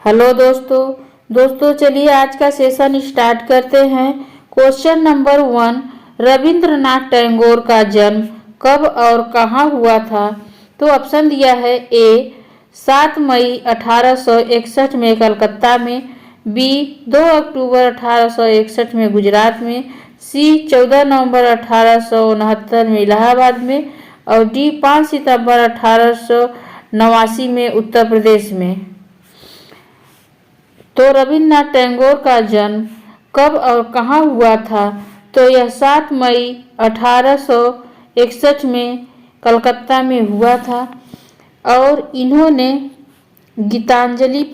Hello दोस्तों चलिए आज का सेशन स्टार्ट करते हैं। क्वेश्चन नंबर 1, रविंद्रनाथ टैगोर का जन्म कब और कहाँ हुआ था? तो ऑप्शन दिया है ए 7 मई 1861 में कलकत्ता में, बी 2 अक्टूबर 1861 में गुजरात में, सी 14 नवंबर 1869 में इलाहाबाद में और डी 5 सितंबर 1889 में उत्तर प्रदेश में। तो रविंद्रनाथ टैगोर का जन्म कब और कहाँ हुआ था? तो यह 7 मई 1861 में कलकत्ता में हुआ था और इन्होंने गीतांजलि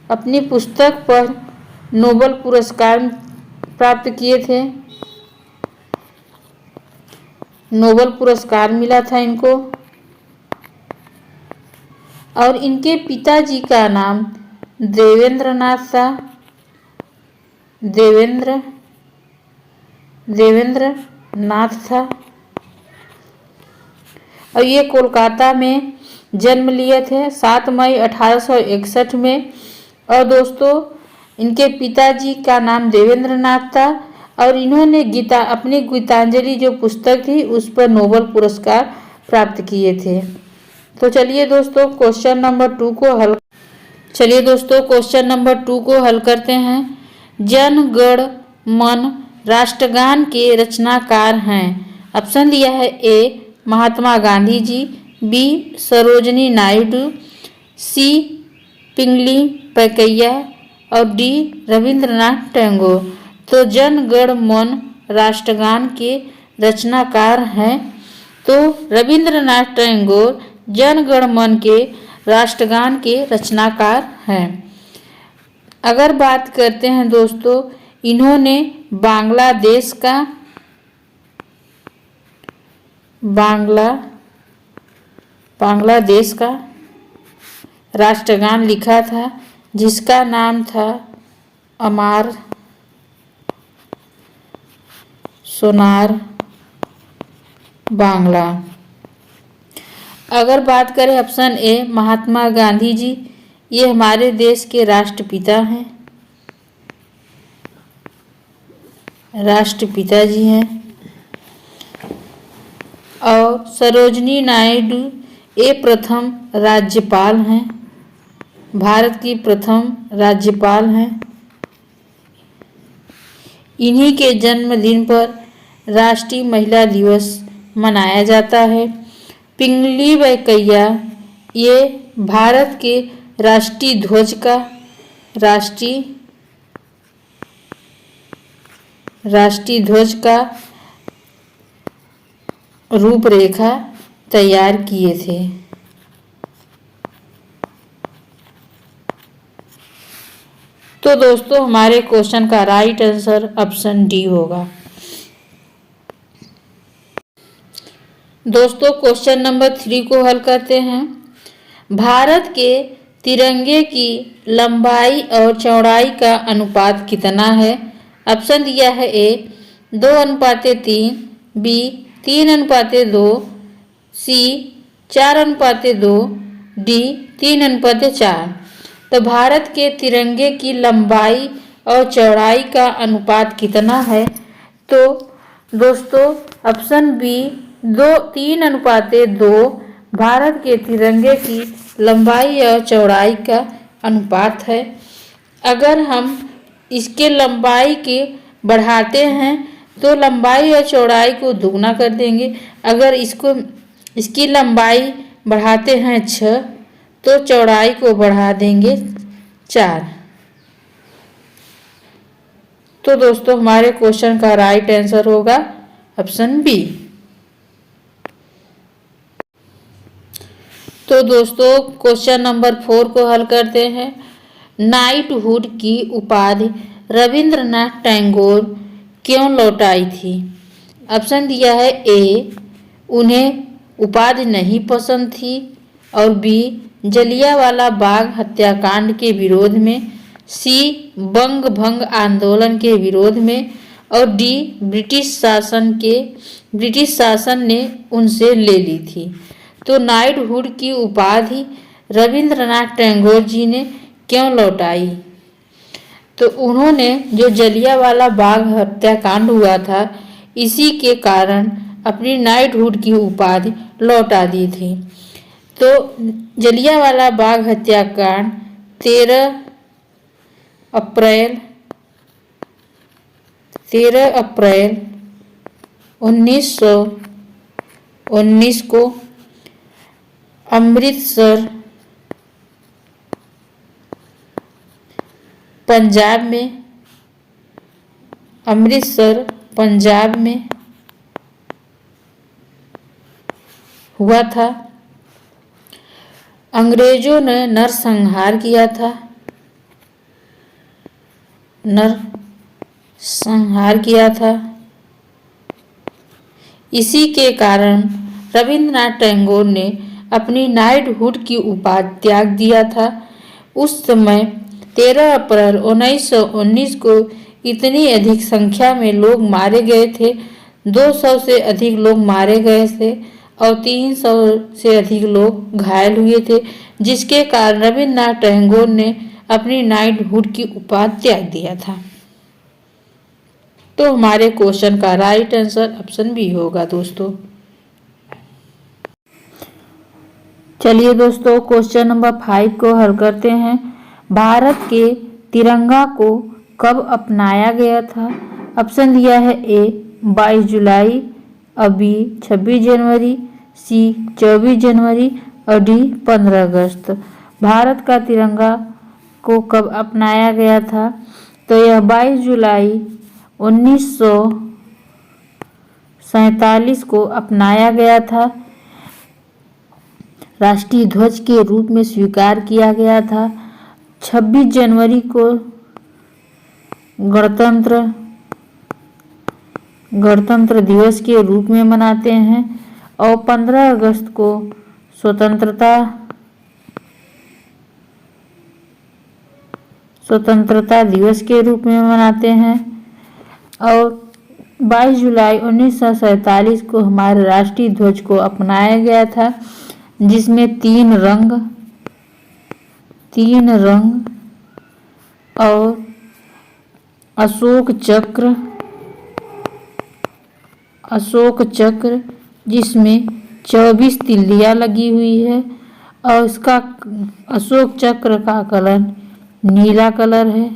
अपनी पुस्तक पर नोबेल पुरस्कार प्राप्त किए थे। नोबेल पुरस्कार मिला था इनको और इनके पिताजी का नाम देवेंद्रनाथ था। देवेंद्रनाथ था और ये कोलकाता में जन्म लिए थे 7 मई 1861 में। और दोस्तों इनके पिताजी का नाम देवेंद्रनाथ था और इन्होंने अपनी गीतांजलि जो पुस्तक थी उस पर नोबेल पुरस्कार प्राप्त किए थे। तो चलिए दोस्तों क्वेश्चन नंबर 2 को हल करते हैं। जन गण मन राष्ट्रगान के रचनाकार हैं। ऑप्शन दिया है ए महात्मा गांधी जी, बी सरोजनी नायडू, सी पिंगली वेंकैया और डी रविंद्रनाथ टैगोर। तो जन गण मन राष्ट्रगान के रचनाकार हैं तो रविंद्रनाथ टैगोर जन गण मन के राष्ट्रगान के रचनाकार हैं। अगर बात करते हैं दोस्तों, इन्होंने बांग्लादेश का राष्ट्रगान लिखा था जिसका नाम था अमार सोनार बांग्ला। अगर बात करें ऑप्शन ए महात्मा गांधी जी, ये हमारे देश के राष्ट्रपिता जी हैं। और सरोजनी नायडू ये प्रथम राज्यपाल हैं, भारत की प्रथम राज्यपाल हैं। इन्हीं के जन्मदिन पर राष्ट्रीय महिला दिवस मनाया जाता है। पिंगली वेंकैया ये भारत के राष्ट्रीय ध्वज का रूपरेखा तैयार किए थे। तो दोस्तों हमारे क्वेश्चन का राइट आंसर ऑप्शन डी होगा। दोस्तों क्वेश्चन नंबर 3 को हल करते हैं। भारत के तिरंगे की लंबाई और चौड़ाई का अनुपात कितना है? ऑप्शन दिया है ए 2:3, बी 3:2, सी 4:2, डी 3:4। तो भारत के तिरंगे की लंबाई और चौड़ाई का अनुपात कितना है? तो दोस्तों ऑप्शन बी 3:2 भारत के तिरंगे की लंबाई और चौड़ाई का अनुपात है। अगर हम इसके लंबाई के बढ़ाते हैं तो लंबाई और चौड़ाई को दुगना कर देंगे। अगर इसकी लंबाई बढ़ाते हैं 6 तो चौड़ाई को बढ़ा देंगे 4। तो दोस्तों हमारे क्वेश्चन का राइट आंसर होगा ऑप्शन बी। तो दोस्तों क्वेश्चन नंबर 4 को हल करते हैं। नाइटहुड की उपाधि रविंद्रनाथ टैगोर क्यों लौटाई थी? ऑप्शन दिया है ए उन्हें उपाधि नहीं पसंद थी और बी जलियांवाला बाग हत्याकांड के विरोध में, सी बंग भंग आंदोलन के विरोध में और डी ब्रिटिश शासन ने उनसे ले ली थी। तो नाइटहुड की उपाधि रविंद्रनाथ टैगोर जी ने क्यों लौटाई? तो उन्होंने जो जलियांवाला बाग हत्याकांड हुआ था, इसी के कारण अपनी नाइटहुड की उपाधि लौटा दी थी। तो जलियांवाला बाग हत्याकांड 13 अप्रैल 1919 को अमृतसर पंजाब में हुआ था। अंग्रेजों ने नरसंहार किया था। इसी के कारण रविंद्रनाथ टैगोर ने अपनी नाइटहुड की उपाधि त्याग दिया था। उस समय 13 अप्रैल 1919 को इतनी अधिक संख्या में लोग मारे गए थे, 200 से अधिक लोग मारे गए थे और 300 से अधिक लोग घायल हुए थे, जिसके कारण रविंद्रनाथ टैगोर ने अपनी नाइटहुड की उपाधि त्याग दिया था। तो हमारे क्वेश्चन का राइट आंसर ऑप्शन बी होगा दोस्तों। चलिए दोस्तों, क्वेश्चन नंबर 5 को हल करते हैं। भारत के तिरंगा को कब अपनाया गया था? ऑप्शन दिया है ए 22 जुलाई, बी 26 जनवरी, सी 24 जनवरी और डी 15 अगस्त। भारत का तिरंगा को कब अपनाया गया था? तो यह 22 जुलाई 1947 को अपनाया गया था। राष्ट्रीय ध्वज के रूप में स्वीकार किया गया था। 26 जनवरी को गणतंत्र दिवस के रूप में मनाते हैं और 15 अगस्त को स्वतंत्रता दिवस के रूप में मनाते हैं। और 22 जुलाई 1947 को हमारे राष्ट्रीय ध्वज को अपनाया गया था, जिसमें तीन रंग और अशोक चक्र जिसमें 24 तिल्लियां लगी हुई है और इसका अशोक चक्र का कलर नीला कलर है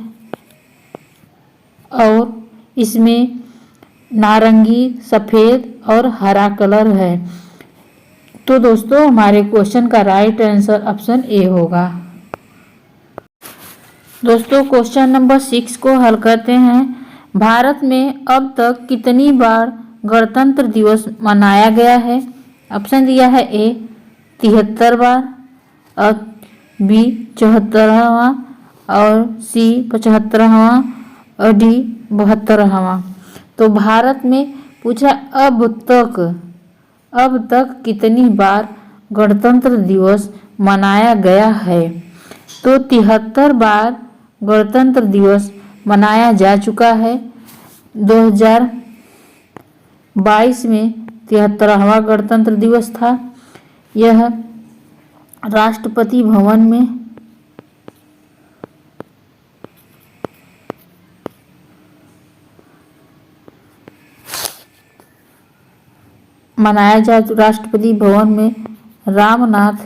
और इसमें नारंगी, सफेद और हरा कलर है। तो दोस्तों, हमारे क्वेश्चन का राइट आंसर ऑप्शन ए होगा। दोस्तों, क्वेश्चन नंबर 6 को हल करते हैं। भारत में अब तक कितनी बार गणतंत्र दिवस मनाया गया है? ऑप्शन दिया है ए 73 बार और बी 74वां और सी 75वां और डी 72वां। तो भारत में पूछा अब तक कितनी बार गणतंत्र दिवस मनाया गया है? तो 73 बार गणतंत्र दिवस मनाया जा चुका है। 2022 में 73वां गणतंत्र दिवस था। यह राष्ट्रपति भवन में मनाया जा राष्ट्रपति भवन में रामनाथ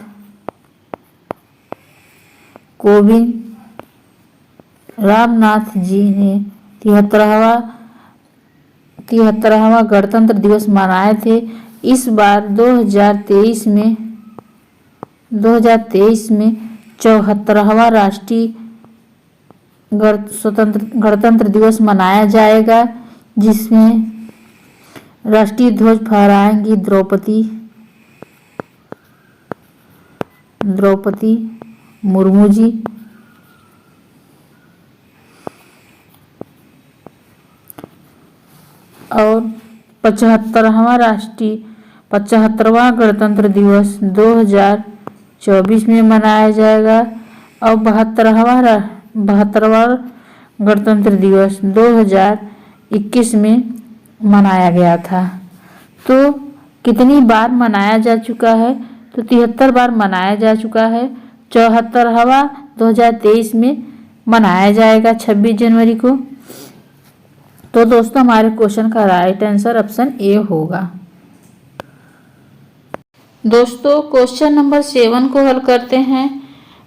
जी ने 73वां गणतंत्र दिवस मनाए थे। इस बार 2023 में 74वां राष्ट्रीय गणतंत्र दिवस मनाया जाएगा, जिसमें राष्ट्रीय ध्वज फहराएंगी द्रौपदी मुर्मू जी। और 75वां गणतंत्र दिवस 2024 में मनाया जाएगा और 72वां गणतंत्र दिवस 2021 में मनाया गया था। तो कितनी बार मनाया जा चुका है? तो तो 73 बार मनाया जा चुका है। 74वां 2023 में मनाया जाएगा 26 जनवरी को। तो दोस्तों हमारे क्वेश्चन का राइट आंसर ऑप्शन ए होगा। दोस्तों क्वेश्चन नंबर 7 को हल करते हैं।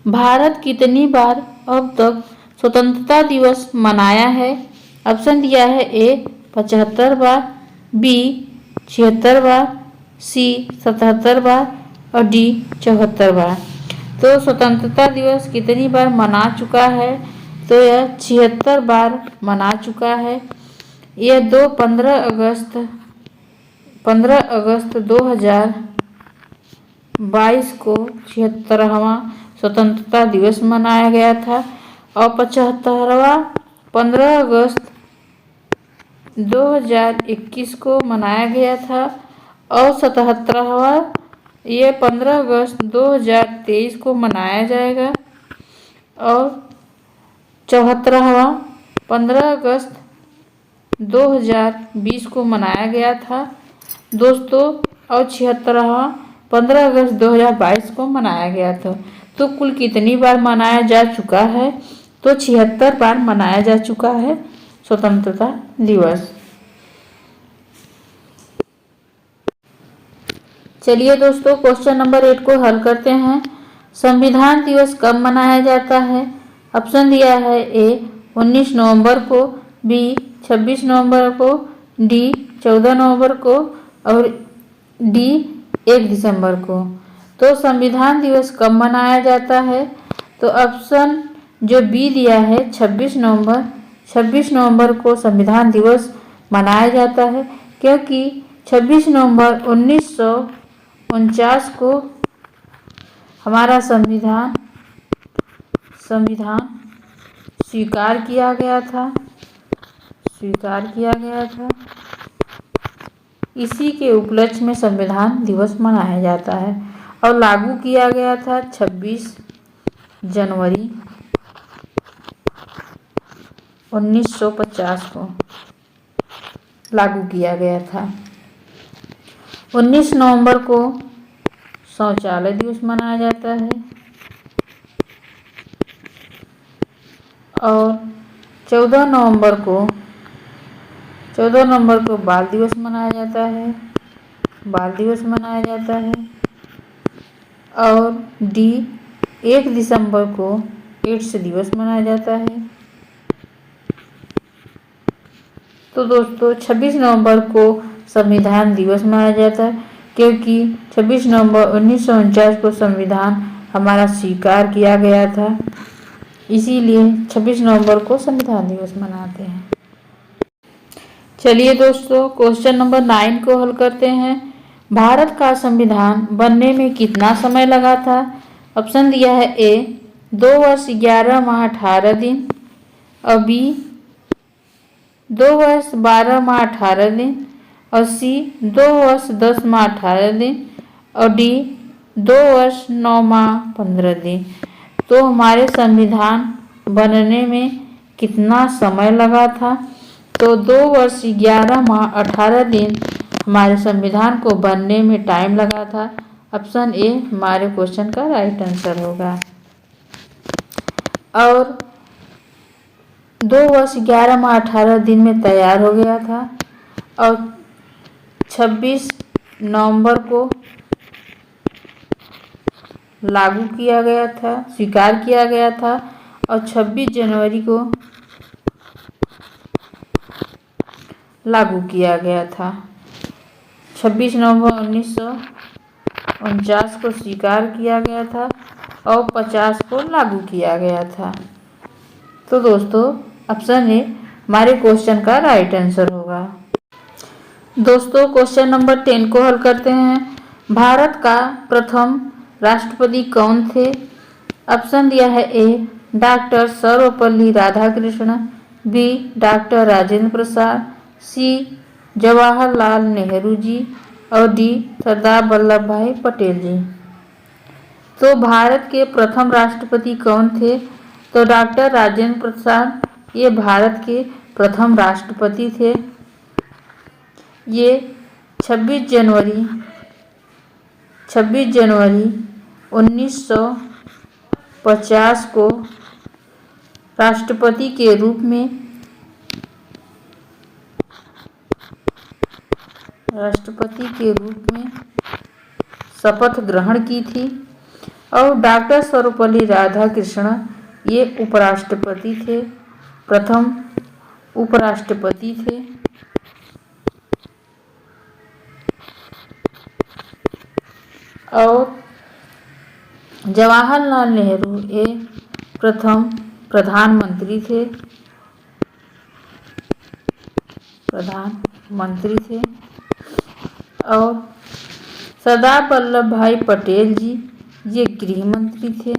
भारत कितनी बार अब तक स्वतंत्रता दिवस मनाया है? ऑप्शन दिया है ए 75 बार, बी 76 बार, सी 77 बार और डी 74 बार। तो स्वतंत्रता दिवस कितनी बार मना चुका है? तो यह 76 बार मना चुका है। यह 15 अगस्त 2022 को 76वां स्वतंत्रता दिवस मनाया गया था और 75वां 15 अगस्त 2021 को मनाया गया था और 77वां ये 15 अगस्त 2023 को मनाया जाएगा और 74वां 15 अगस्त 2020 को मनाया गया था दोस्तों और 76वां 15 अगस्त 2022 को मनाया गया था। तो कुल कितनी बार मनाया जा चुका है? तो 76 बार मनाया जा चुका है स्वतंत्रता दिवस। चलिए दोस्तों क्वेश्चन नंबर 8 को हल करते हैं। संविधान दिवस कब मनाया जाता है? ऑप्शन दिया है ए 19 नवंबर को, बी 26 नवंबर को, डी 14 नवंबर को और डी 1 दिसंबर को। तो संविधान दिवस कब मनाया जाता है? तो ऑप्शन जो बी दिया है 26 नवंबर को संविधान दिवस मनाया जाता है क्योंकि 26 नवंबर 1949 को हमारा संविधान स्वीकार किया गया था। इसी के उपलक्ष्य में संविधान दिवस मनाया जाता है और लागू किया गया था 26 जनवरी 1950 को लागू किया गया था। 19 नवंबर को शौचालय दिवस मनाया जाता है और 14 नवंबर को बाल दिवस मनाया जाता है और डी 1 दिसंबर को एड्स दिवस मनाया जाता है। तो दोस्तों 26 नवंबर को संविधान दिवस मनाया जाता है क्योंकि 26 नवंबर 1949 को संविधान हमारा स्वीकार किया गया था, इसीलिए 26 नवंबर को संविधान दिवस मनाते हैं। चलिए दोस्तों क्वेश्चन नंबर 9 को हल करते हैं। भारत का संविधान बनने में कितना समय लगा था? ऑप्शन दिया है ए 2 वर्ष 11 माह 18 दिन और बी 2 वर्ष 12 माह 18 दिन और सी 2 वर्ष 10 माह 18 दिन और डी 2 वर्ष 9 माह 15 दिन। तो हमारे संविधान बनने में कितना समय लगा था? तो 2 वर्ष 11 माह 18 दिन हमारे संविधान को बनने में टाइम लगा था। ऑप्शन ए हमारे क्वेश्चन का राइट आंसर होगा। और 2 वर्ष 11 माह 18 दिन में तैयार हो गया था और 26 नवंबर को लागू किया गया था, स्वीकार किया गया था और 26 जनवरी को लागू किया गया था। 26 नवंबर 1949 को स्वीकार किया गया था और 50 को लागू किया गया था। तो दोस्तों ऑप्शन ए हमारे क्वेश्चन का राइट आंसर होगा। दोस्तों क्वेश्चन नंबर 10 को हल करते हैं। भारत का प्रथम राष्ट्रपति कौन थे? ऑप्शन दिया है A doctor Sarvepalli Radhakrishna, B doctor Rajendra Prasad, C Jawaharlal Nehru ji और डी सरदार वल्लभ भाई पटेल जी। तो भारत के प्रथम राष्ट्रपति कौन थे? तो डॉक्टर राजेंद्र प्रसाद ये भारत के प्रथम राष्ट्रपति थे। ये 26 26 जनवरी 1950 को राष्ट्रपति के रूप में शपथ ग्रहण की थी। और डॉक्टर सर्वपल्ली राधाकृष्णन ये उपराष्ट्रपति थे, प्रथम उपराष्ट्रपति थे। और जवाहरलाल नेहरू ये प्रथम प्रधानमंत्री थे। और सरदार वल्लभ भाई पटेल जी ये गृह मंत्री थे।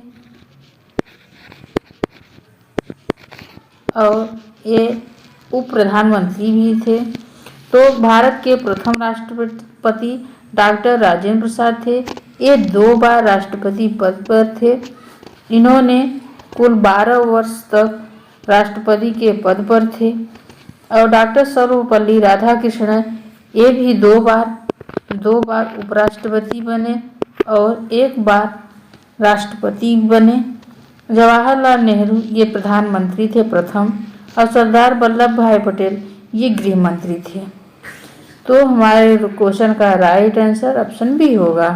और ये उप प्रधानमंत्री भी थे। तो भारत के प्रथम राष्ट्रपति डॉक्टर राजेंद्र प्रसाद थे। ये 2 बार राष्ट्रपति पद पर थे। इन्होंने कुल 12 वर्ष तक राष्ट्रपति के पद पर थे। और डॉक्टर सर्वपल्ली राधाकृष्णन ये भी 2 बार उपराष्ट्रपति बने और 1 बार राष्ट्रपति बने। जवाहरलाल नेहरू ये प्रधानमंत्री थे प्रथम, और सरदार वल्लभ भाई पटेल ये गृह मंत्री थे। तो हमारे क्वेश्चन का राइट आंसर ऑप्शन बी होगा।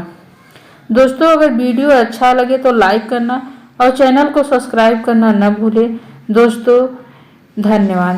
दोस्तों, अगर वीडियो अच्छा लगे तो लाइक करना और चैनल को सब्सक्राइब करना न भूलें। दोस्तों, धन्यवाद।